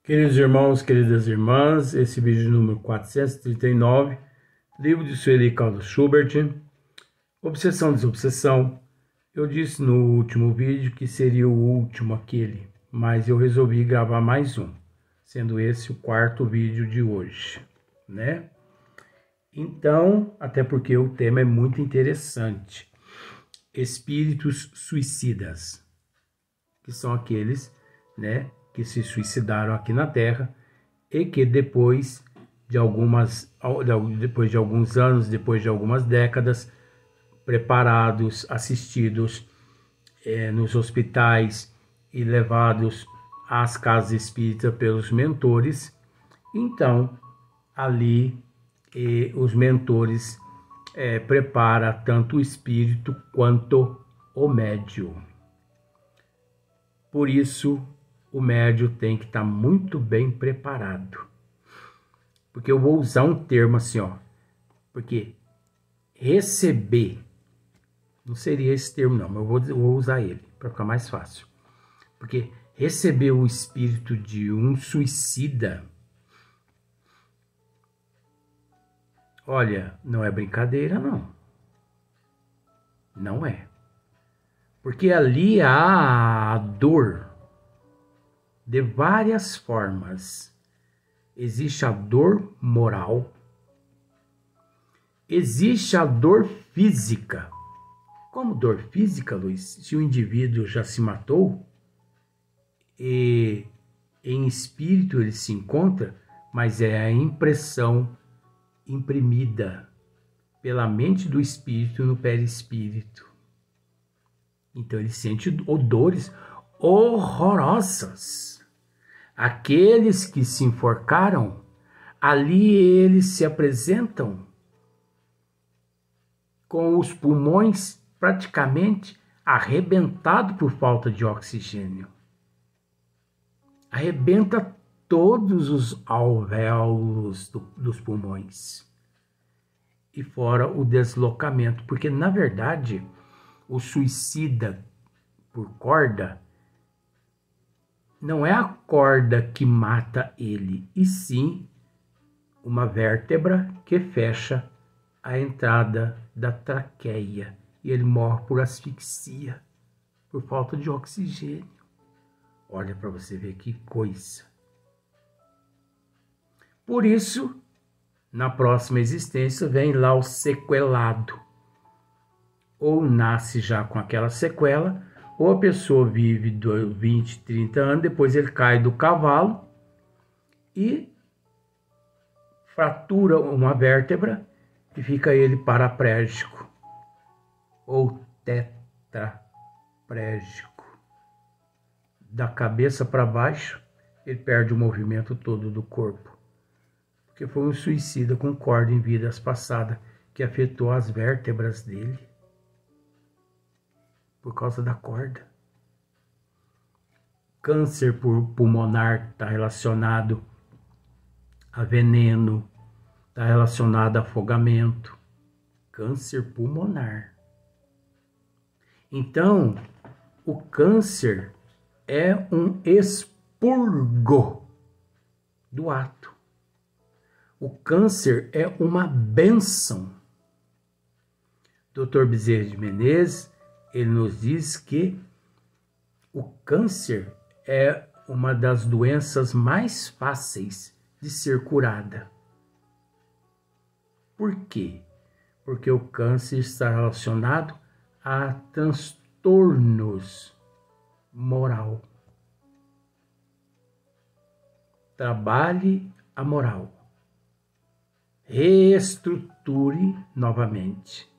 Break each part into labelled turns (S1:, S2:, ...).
S1: Queridos irmãos, queridas irmãs, esse vídeo número 439, livro de Sueli Carlos Schubert, Obsessão, Desobsessão. Eu disse no último vídeo que seria o último aquele, mas eu resolvi gravar mais um, sendo esse o quarto vídeo de hoje, né? Então, até porque o tema é muito interessante. Espíritos suicidas, que são aqueles, né, que se suicidaram aqui na Terra e que depois de alguns anos, depois de algumas décadas, preparados, assistidos nos hospitais e levados às casas espíritas pelos mentores, então ali os mentores prepara tanto o espírito quanto o médium. Por isso, o médium tem que estar muito bem preparado. Porque eu vou usar um termo assim, ó. Porque receber, não seria esse termo não, mas eu vou usar ele para ficar mais fácil. Porque receber o espírito de um suicida, olha, não é brincadeira não. Não é. Porque ali há a dor de várias formas. Existe a dor moral, existe a dor física. Como dor física, Luiz? Se o indivíduo já se matou e em espírito ele se encontra, mas é a impressão imprimida pela mente do espírito no perispírito. Então ele sente dores horrorosas. Aqueles que se enforcaram, ali eles se apresentam com os pulmões praticamente arrebentados por falta de oxigênio. Arrebenta todos os alvéolos dos pulmões. E fora o deslocamento, porque na verdade o suicida por corda não é a corda que mata ele, e sim uma vértebra que fecha a entrada da traqueia e ele morre por asfixia, por falta de oxigênio. Olha para você ver que coisa. Por isso, na próxima existência vem lá o sequelado. Ou nasce já com aquela sequela, ou a pessoa vive 20, 30 anos, depois ele cai do cavalo e fratura uma vértebra e fica ele paraplégico ou tetraplégico. Da cabeça para baixo, ele perde o movimento todo do corpo. Porque foi um suicida com corda em vidas passadas que afetou as vértebras dele. Por causa da corda. Câncer pulmonar está relacionado a veneno, está relacionado a afogamento. Câncer pulmonar. Então, o câncer é um expurgo do ato. O câncer é uma bênção. Dr. Bezerra de Menezes, ele nos diz que o câncer é uma das doenças mais fáceis de ser curada. Por quê? Porque o câncer está relacionado a transtornos moral. Trabalhe a moral. Reestruture novamente.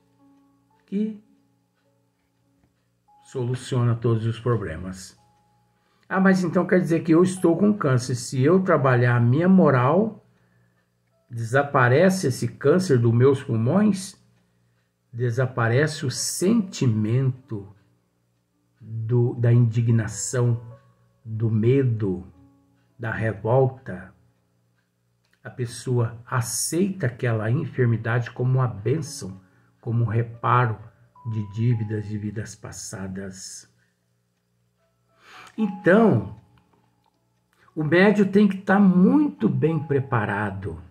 S1: Que soluciona todos os problemas. Ah, mas então quer dizer que eu estou com câncer. Se eu trabalhar a minha moral, desaparece esse câncer dos meus pulmões? Desaparece o sentimento da indignação, do medo, da revolta. A pessoa aceita aquela enfermidade como uma bênção, como um reparo de dívidas de vidas passadas. Então, O médium tem que estar muito bem preparado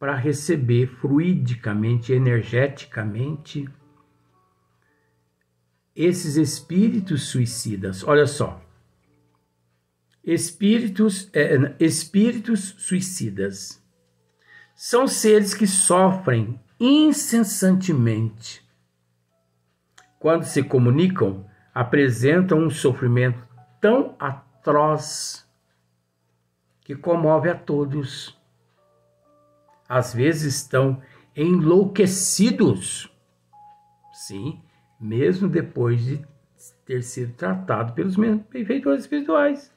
S1: para receber fluidicamente, energeticamente, esses espíritos suicidas. Olha só, espíritos suicidas são seres que sofrem incessantemente. Quando se comunicam, apresentam um sofrimento tão atroz que comove a todos. Às vezes estão enlouquecidos, sim, mesmo depois de ter sido tratado pelos benfeitores espirituais,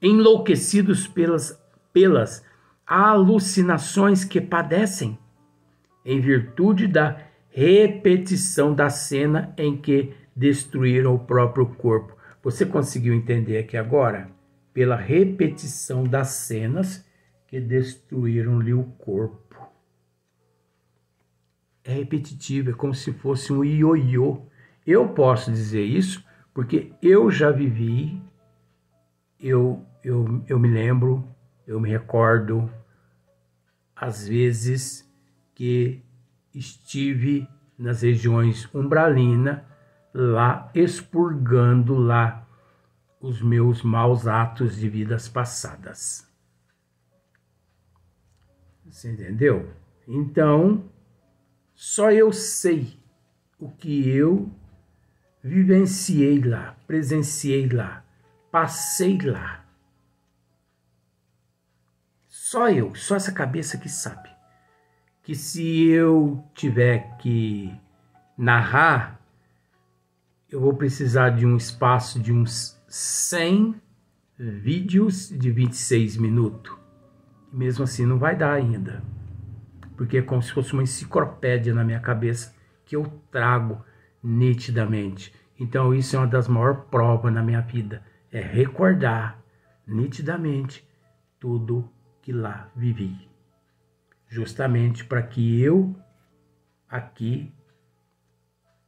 S1: enlouquecidos pelas alucinações que padecem, em virtude da repetição da cena em que destruíram o próprio corpo. Você conseguiu entender aqui agora? Pela repetição das cenas que destruíram-lhe o corpo. É repetitivo, é como se fosse um ioiô. Eu posso dizer isso porque eu já vivi, eu me lembro, eu me recordo, às vezes, que estive nas regiões umbralinas, lá expurgando lá os meus maus atos de vidas passadas. Você entendeu? Então, só eu sei o que eu vivenciei lá, presenciei lá, passei lá. Só eu, só essa cabeça que sabe. Que se eu tiver que narrar, eu vou precisar de um espaço de uns 100 vídeos de 26 minutos. E mesmo assim não vai dar ainda. Porque é como se fosse uma enciclopédia na minha cabeça que eu trago nitidamente. Então isso é uma das maiores provas na minha vida. É recordar nitidamente tudo que lá vivi. Justamente para que eu, aqui,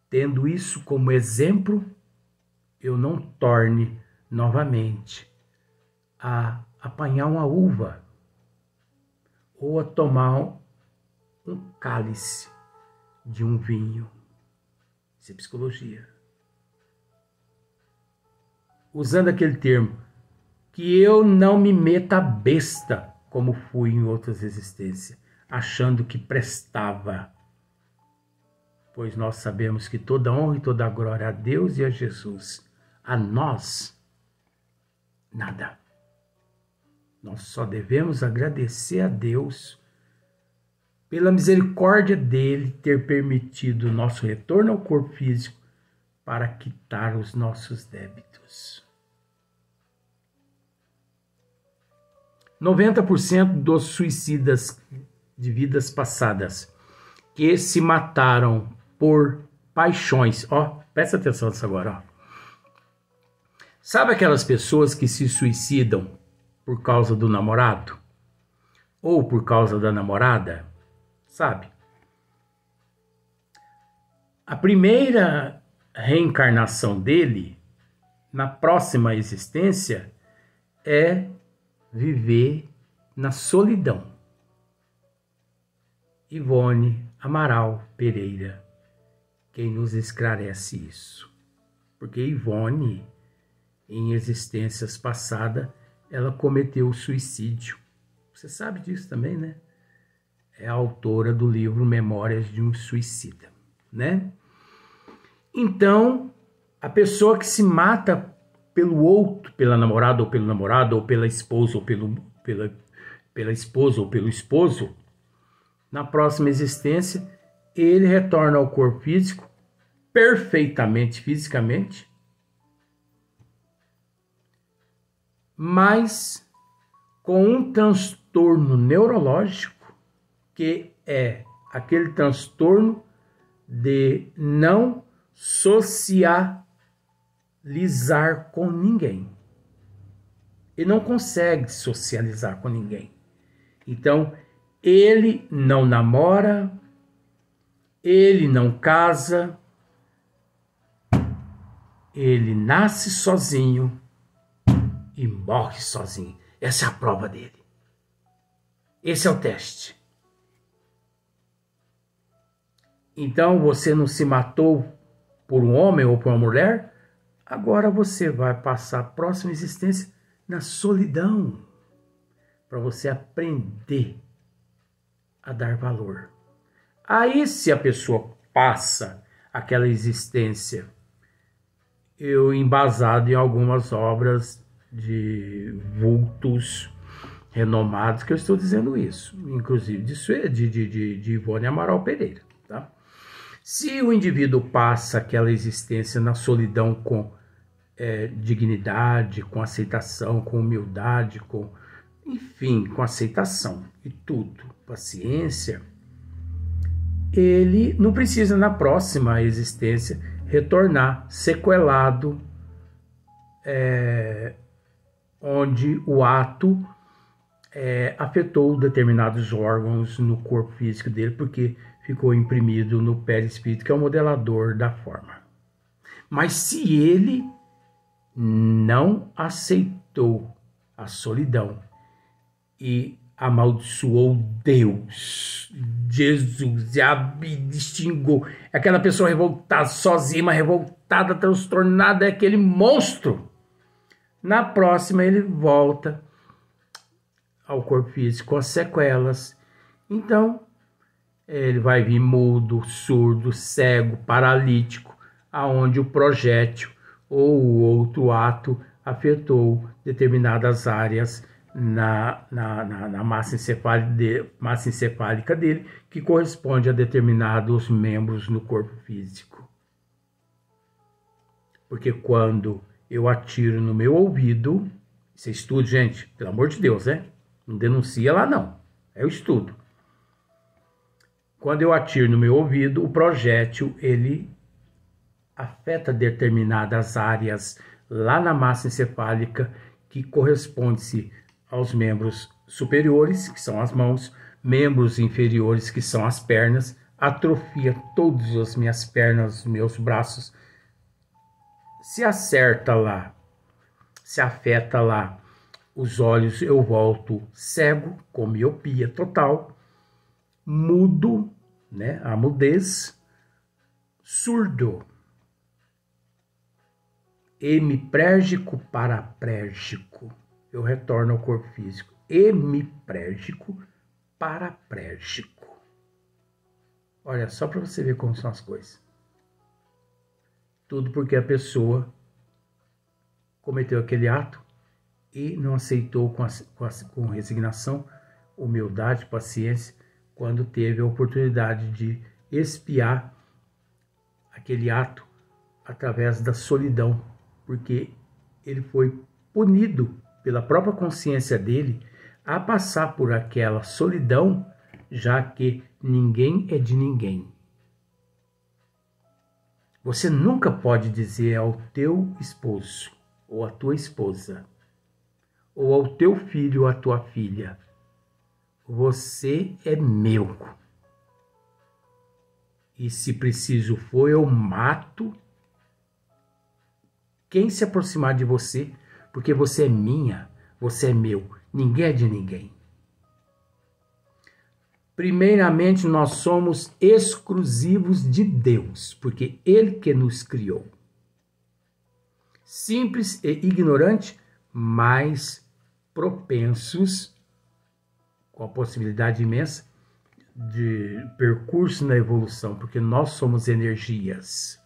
S1: tendo isso como exemplo, eu não torne novamente a apanhar uma uva ou a tomar um cálice de um vinho. Isso é psicologia. Usando aquele termo, que eu não me meta besta como fui em outras existências, achando que prestava. Pois nós sabemos que toda honra e toda glória a Deus e a Jesus. A nós, nada. Nós só devemos agradecer a Deus pela misericórdia dele ter permitido o nosso retorno ao corpo físico para quitar os nossos débitos. 90% dos suicidas de vidas passadas que se mataram por paixões, presta atenção nisso agora, Sabe aquelas pessoas que se suicidam por causa do namorado? Ou por causa da namorada? Sabe? A primeira reencarnação dele, na próxima existência, é viver na solidão. Ivone Amaral Pereira, quem nos esclarece isso. Porque Ivone, em existências passadas, ela cometeu suicídio. Você sabe disso também, né? É a autora do livro Memórias de um Suicida, né? Então, a pessoa que se mata pelo outro, pela namorada ou pelo namorado, ou pela esposa ou pela esposa ou pelo esposo, na próxima existência, ele retorna ao corpo físico perfeitamente fisicamente, mas com um transtorno neurológico, que é aquele transtorno de não socializar com ninguém. Ele não consegue socializar com ninguém. Então, ele não namora, ele não casa, ele nasce sozinho e morre sozinho. Essa é a prova dele. Esse é o teste. Então você não se matou por um homem ou por uma mulher? Agora você vai passar a próxima existência na solidão, para você aprender a dar valor. Aí, se a pessoa passa aquela existência, eu embasado em algumas obras de vultos renomados, que eu estou dizendo isso, inclusive de Ivone Amaral Pereira. Tá? Se o indivíduo passa aquela existência na solidão com dignidade, com aceitação, com humildade, enfim, com aceitação e tudo, paciência, ele não precisa na próxima existência retornar sequelado, onde o ato afetou determinados órgãos no corpo físico dele, porque ficou imprimido no perispírito, que é o modelador da forma. Mas se ele não aceitou a solidão e amaldiçoou Deus, Jesus, e abdestingou, aquela pessoa revoltada, sozinha, revoltada, transtornada, é aquele monstro. Na próxima ele volta ao corpo físico com as sequelas. Então ele vai vir mudo, surdo, cego, paralítico, aonde o projétil ou o outro ato afetou determinadas áreas na massa encefálica dele, que corresponde a determinados membros no corpo físico. Porque quando eu atiro no meu ouvido, isso é estudo, gente, pelo amor de Deus, né? Não denuncia lá não, é o estudo. Quando eu atiro no meu ouvido, o projétil, ele afeta determinadas áreas lá na massa encefálica, que corresponde-se aos membros superiores, que são as mãos, membros inferiores, que são as pernas, atrofia todas as minhas pernas, os meus braços. Se acerta lá, se afeta lá os olhos, eu volto cego, com miopia total, mudo, né, a mudez, surdo, hemiplégico, paraplégico. Eu retorno ao corpo físico. Hemiplégico, paraplégico. Olha, só para você ver como são as coisas. Tudo porque a pessoa cometeu aquele ato e não aceitou com resignação, humildade, paciência, quando teve a oportunidade de expiar aquele ato através da solidão, porque ele foi punido pela própria consciência dele a passar por aquela solidão, já que ninguém é de ninguém. Você nunca pode dizer ao teu esposo, ou à tua esposa, ou ao teu filho ou à tua filha: você é meu. E se preciso for, eu mato quem se aproximar de você, porque você é minha, você é meu, ninguém é de ninguém. Primeiramente, nós somos exclusivos de Deus, porque Ele que nos criou. Simples e ignorante, mas propensos, com a possibilidade imensa de percurso na evolução, porque nós somos energias.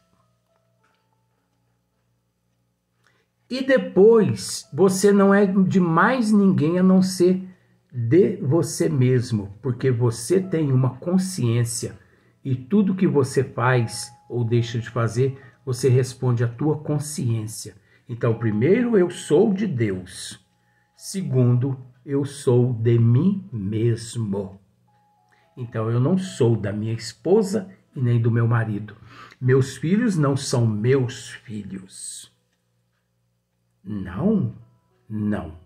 S1: E depois, você não é de mais ninguém a não ser de você mesmo, porque você tem uma consciência e tudo que você faz ou deixa de fazer, você responde à tua consciência. Então, primeiro, eu sou de Deus. Segundo, eu sou de mim mesmo. Então, eu não sou da minha esposa e nem do meu marido. Meus filhos não são meus filhos. Não, não.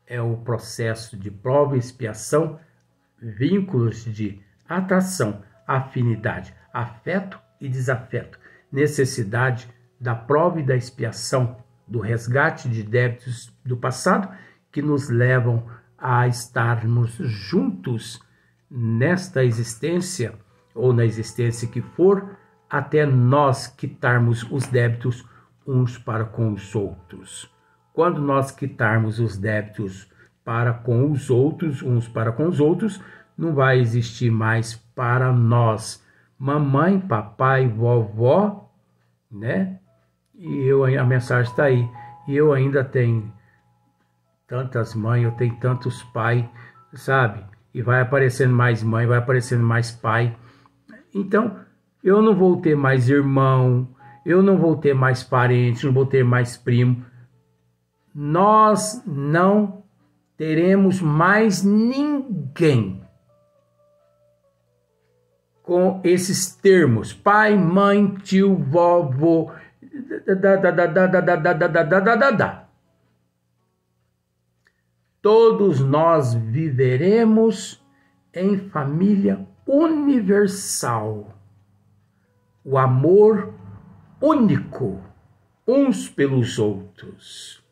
S1: É o processo de prova e expiação, vínculos de atração, afinidade, afeto e desafeto, necessidade, da prova e da expiação, do resgate de débitos do passado, que nos levam a estarmos juntos nesta existência, ou na existência que for, até nós quitarmos os débitos uns para com os outros. Quando nós quitarmos os débitos para com os outros, uns para com os outros, não vai existir mais para nós, mamãe, papai, vovó, né? E a mensagem está aí. E eu ainda tenho tantas mães, eu tenho tantos pais, sabe? E vai aparecendo mais mãe, vai aparecendo mais pai. Então, eu não vou ter mais irmão, eu não vou ter mais parente, não vou ter mais primo. Nós não teremos mais ninguém com esses termos: pai, mãe, tio, vovô, Todos nós viveremos em família universal. O amor único uns pelos outros.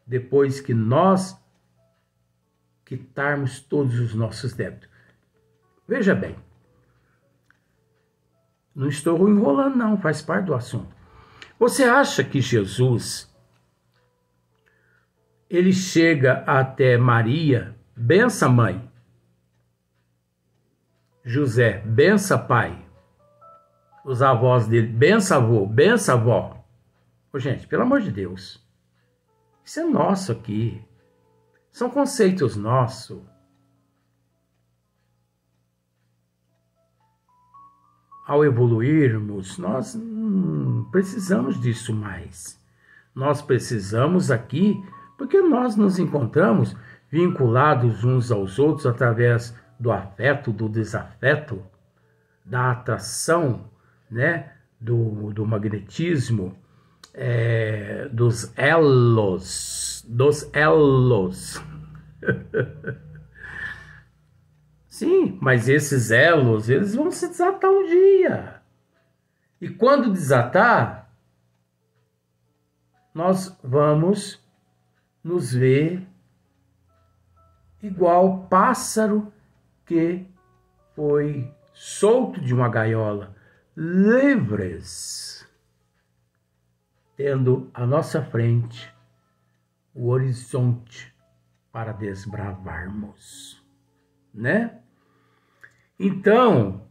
S1: Depois que nós quitarmos todos os nossos débitos. Veja bem, não estou enrolando não, faz parte do assunto. Você acha que Jesus, ele chega até Maria, bença mãe, José, bença pai, os avós dele, bença avô, bença avó. Ô, gente, pelo amor de Deus, isso é nosso aqui, são conceitos nossos. Ao evoluirmos, nós não precisamos disso mais. Nós precisamos aqui, porque nós nos encontramos vinculados uns aos outros através do afeto, do desafeto, da atração, né? do magnetismo, dos elos, Sim, mas esses elos, eles vão se desatar um dia. E quando desatar, nós vamos nos ver igual pássaro que foi solto de uma gaiola, livres, tendo à nossa frente o horizonte para desbravarmos, né? Então,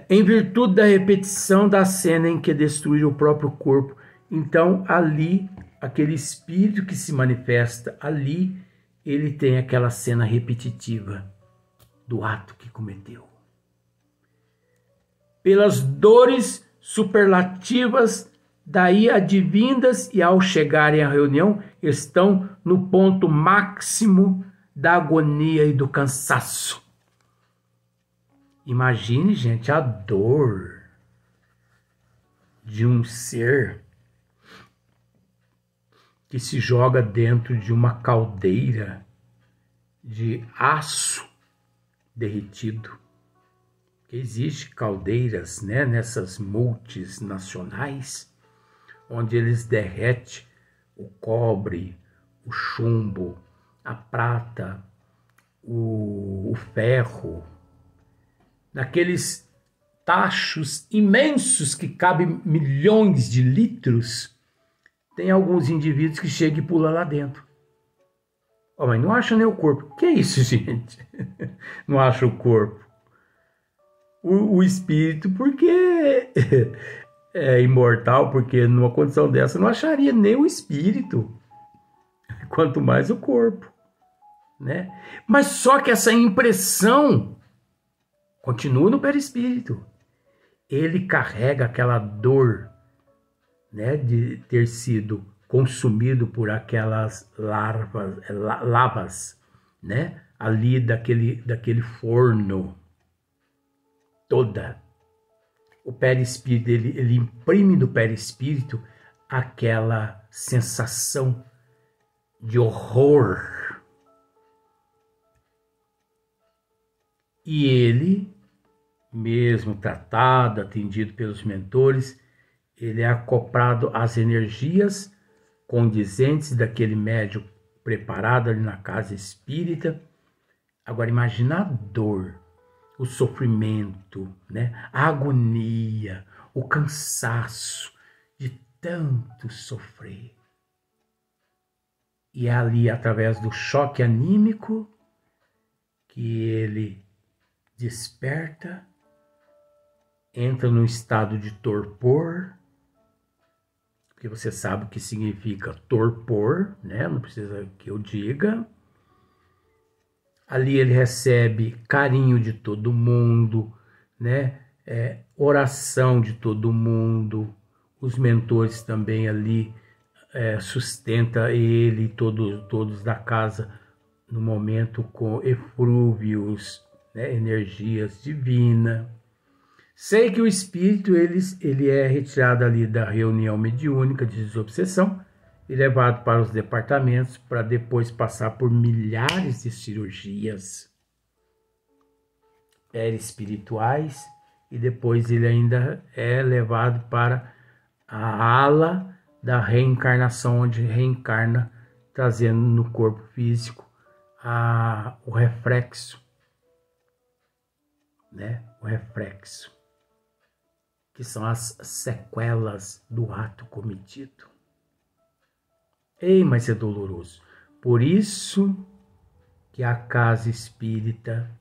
S1: em virtude da repetição da cena em que destruir o próprio corpo, então ali, aquele espírito que se manifesta ali, ele tem aquela cena repetitiva do ato que cometeu. Pelas dores superlativas daí advindas, e ao chegarem à reunião, estão no ponto máximo da agonia e do cansaço. Imagine, gente, a dor de um ser que se joga dentro de uma caldeira de aço derretido. Que existe caldeiras, né, nessas multinacionais, onde eles derretem o cobre, o chumbo, a prata, o ferro, naqueles tachos imensos que cabem milhões de litros. Tem alguns indivíduos que chegam e pulam lá dentro. Oh, mas não acha nem o corpo. Que é isso, gente? Não acha o corpo. O espírito, porque é imortal, porque numa condição dessa não acharia nem o espírito, quanto mais o corpo, né? Mas só que essa impressão continua no perispírito. Ele carrega aquela dor, né, de ter sido consumido por aquelas lavas, né, ali daquele forno toda. O perispírito, ele imprime no perispírito aquela sensação de horror. E ele mesmo tratado, atendido pelos mentores, ele é acoplado às energias condizentes daquele médium preparado ali na casa espírita. Agora imagina a dor, o sofrimento, né? A agonia, o cansaço de tanto sofrer. E é ali, através do choque anímico, que ele desperta, entra num estado de torpor, porque você sabe o que significa torpor, né? Não precisa que eu diga. Ali ele recebe carinho de todo mundo, né? Oração de todo mundo. Os mentores também ali sustenta ele, todos da casa, no momento com eflúvios, né? Energias divinas. Sei que o espírito ele é retirado ali da reunião mediúnica de desobsessão e levado para os departamentos para depois passar por milhares de cirurgias perispirituais, e depois ele ainda é levado para a ala da reencarnação, onde reencarna trazendo no corpo físico o reflexo, né? O reflexo, que são as sequelas do ato cometido. Ei, mas é doloroso. Por isso que a casa espírita,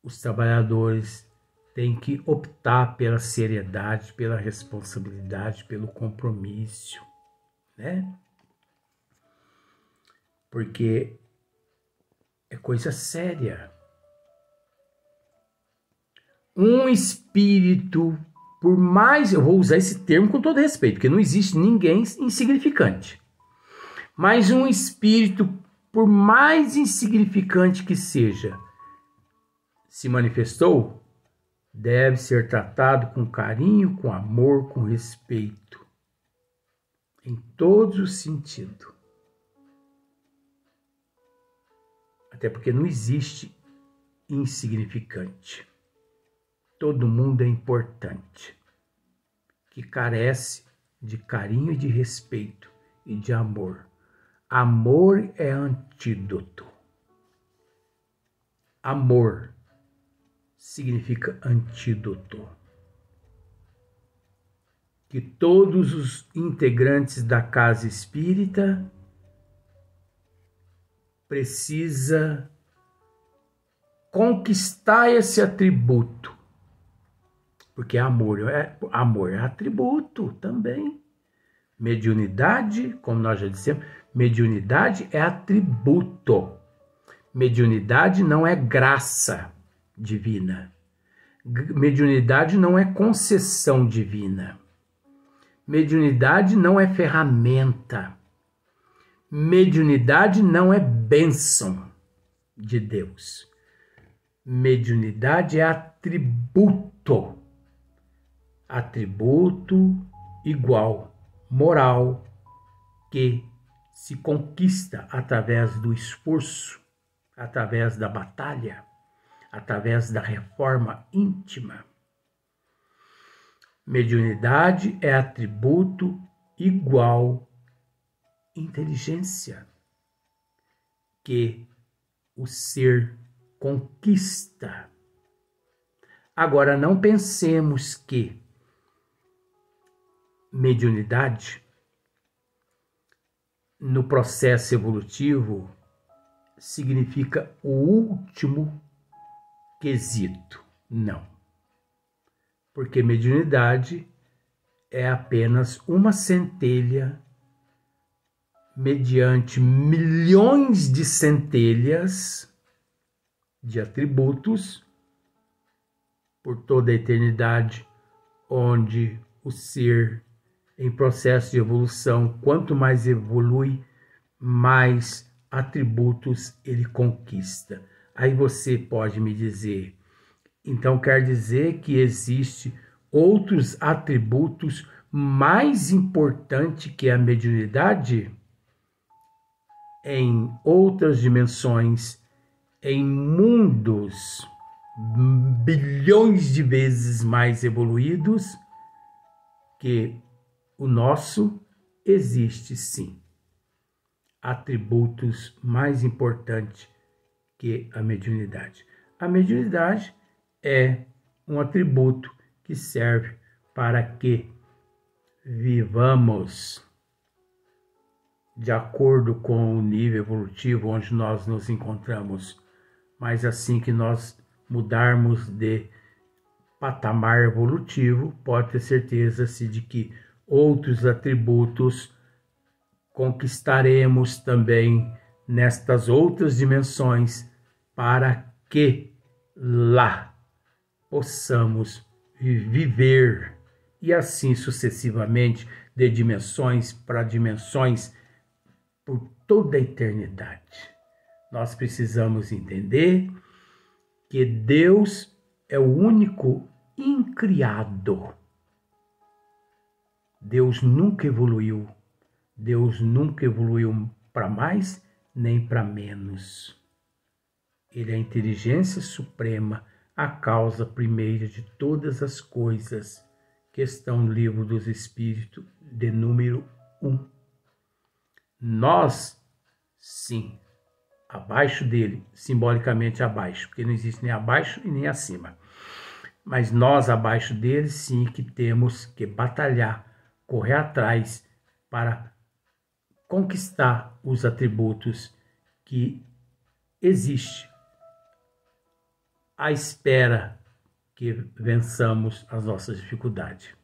S1: os trabalhadores têm que optar pela seriedade, pela responsabilidade, pelo compromisso, né? Porque é coisa séria. Um espírito, por mais... Eu vou usar esse termo com todo respeito, porque não existe ninguém insignificante. Mas um espírito, por mais insignificante que seja, se manifestou, deve ser tratado com carinho, com amor, com respeito, em todos os sentidos. Até porque não existe insignificante. Todo mundo é importante, que carece de carinho e de respeito e de amor. Amor é antídoto. Amor significa antídoto. Que todos os integrantes da casa espírita precisam conquistar esse atributo. Porque amor é atributo também. Mediunidade, como nós já dissemos, mediunidade é atributo. Mediunidade não é graça divina. Mediunidade não é concessão divina. Mediunidade não é ferramenta. Mediunidade não é bênção de Deus. Mediunidade é atributo. Atributo igual moral, que se conquista através do esforço, através da batalha, através da reforma íntima. Mediunidade é atributo igual inteligência, que o ser conquista. Agora, não pensemos que mediunidade, no processo evolutivo, significa o último quesito. Não. Porque mediunidade é apenas uma centelha mediante milhões de centelhas de atributos por toda a eternidade, onde o ser em processo de evolução, quanto mais evolui, mais atributos ele conquista. Aí você pode me dizer, então quer dizer que existe outros atributos mais importantes que a mediunidade? Em outras dimensões, em mundos bilhões de vezes mais evoluídos que o nosso, existe sim atributos mais importantes que a mediunidade. A mediunidade é um atributo que serve para que vivamos de acordo com o nível evolutivo onde nós nos encontramos. Mas assim que nós mudarmos de patamar evolutivo, pode ter certeza-se de que outros atributos conquistaremos também nestas outras dimensões, para que lá possamos viver, e assim sucessivamente, de dimensões para dimensões por toda a eternidade. Nós precisamos entender que Deus é o único incriado. Deus nunca evoluiu. Deus nunca evoluiu para mais nem para menos. Ele é a inteligência suprema, a causa primeira de todas as coisas, que estão no Livro dos Espíritos, de número 1. Nós, sim, abaixo dele, simbolicamente abaixo, porque não existe nem abaixo e nem acima. Mas nós, abaixo dele, sim, que temos que batalhar, correr atrás para conquistar os atributos que existem à espera que vençamos as nossas dificuldades.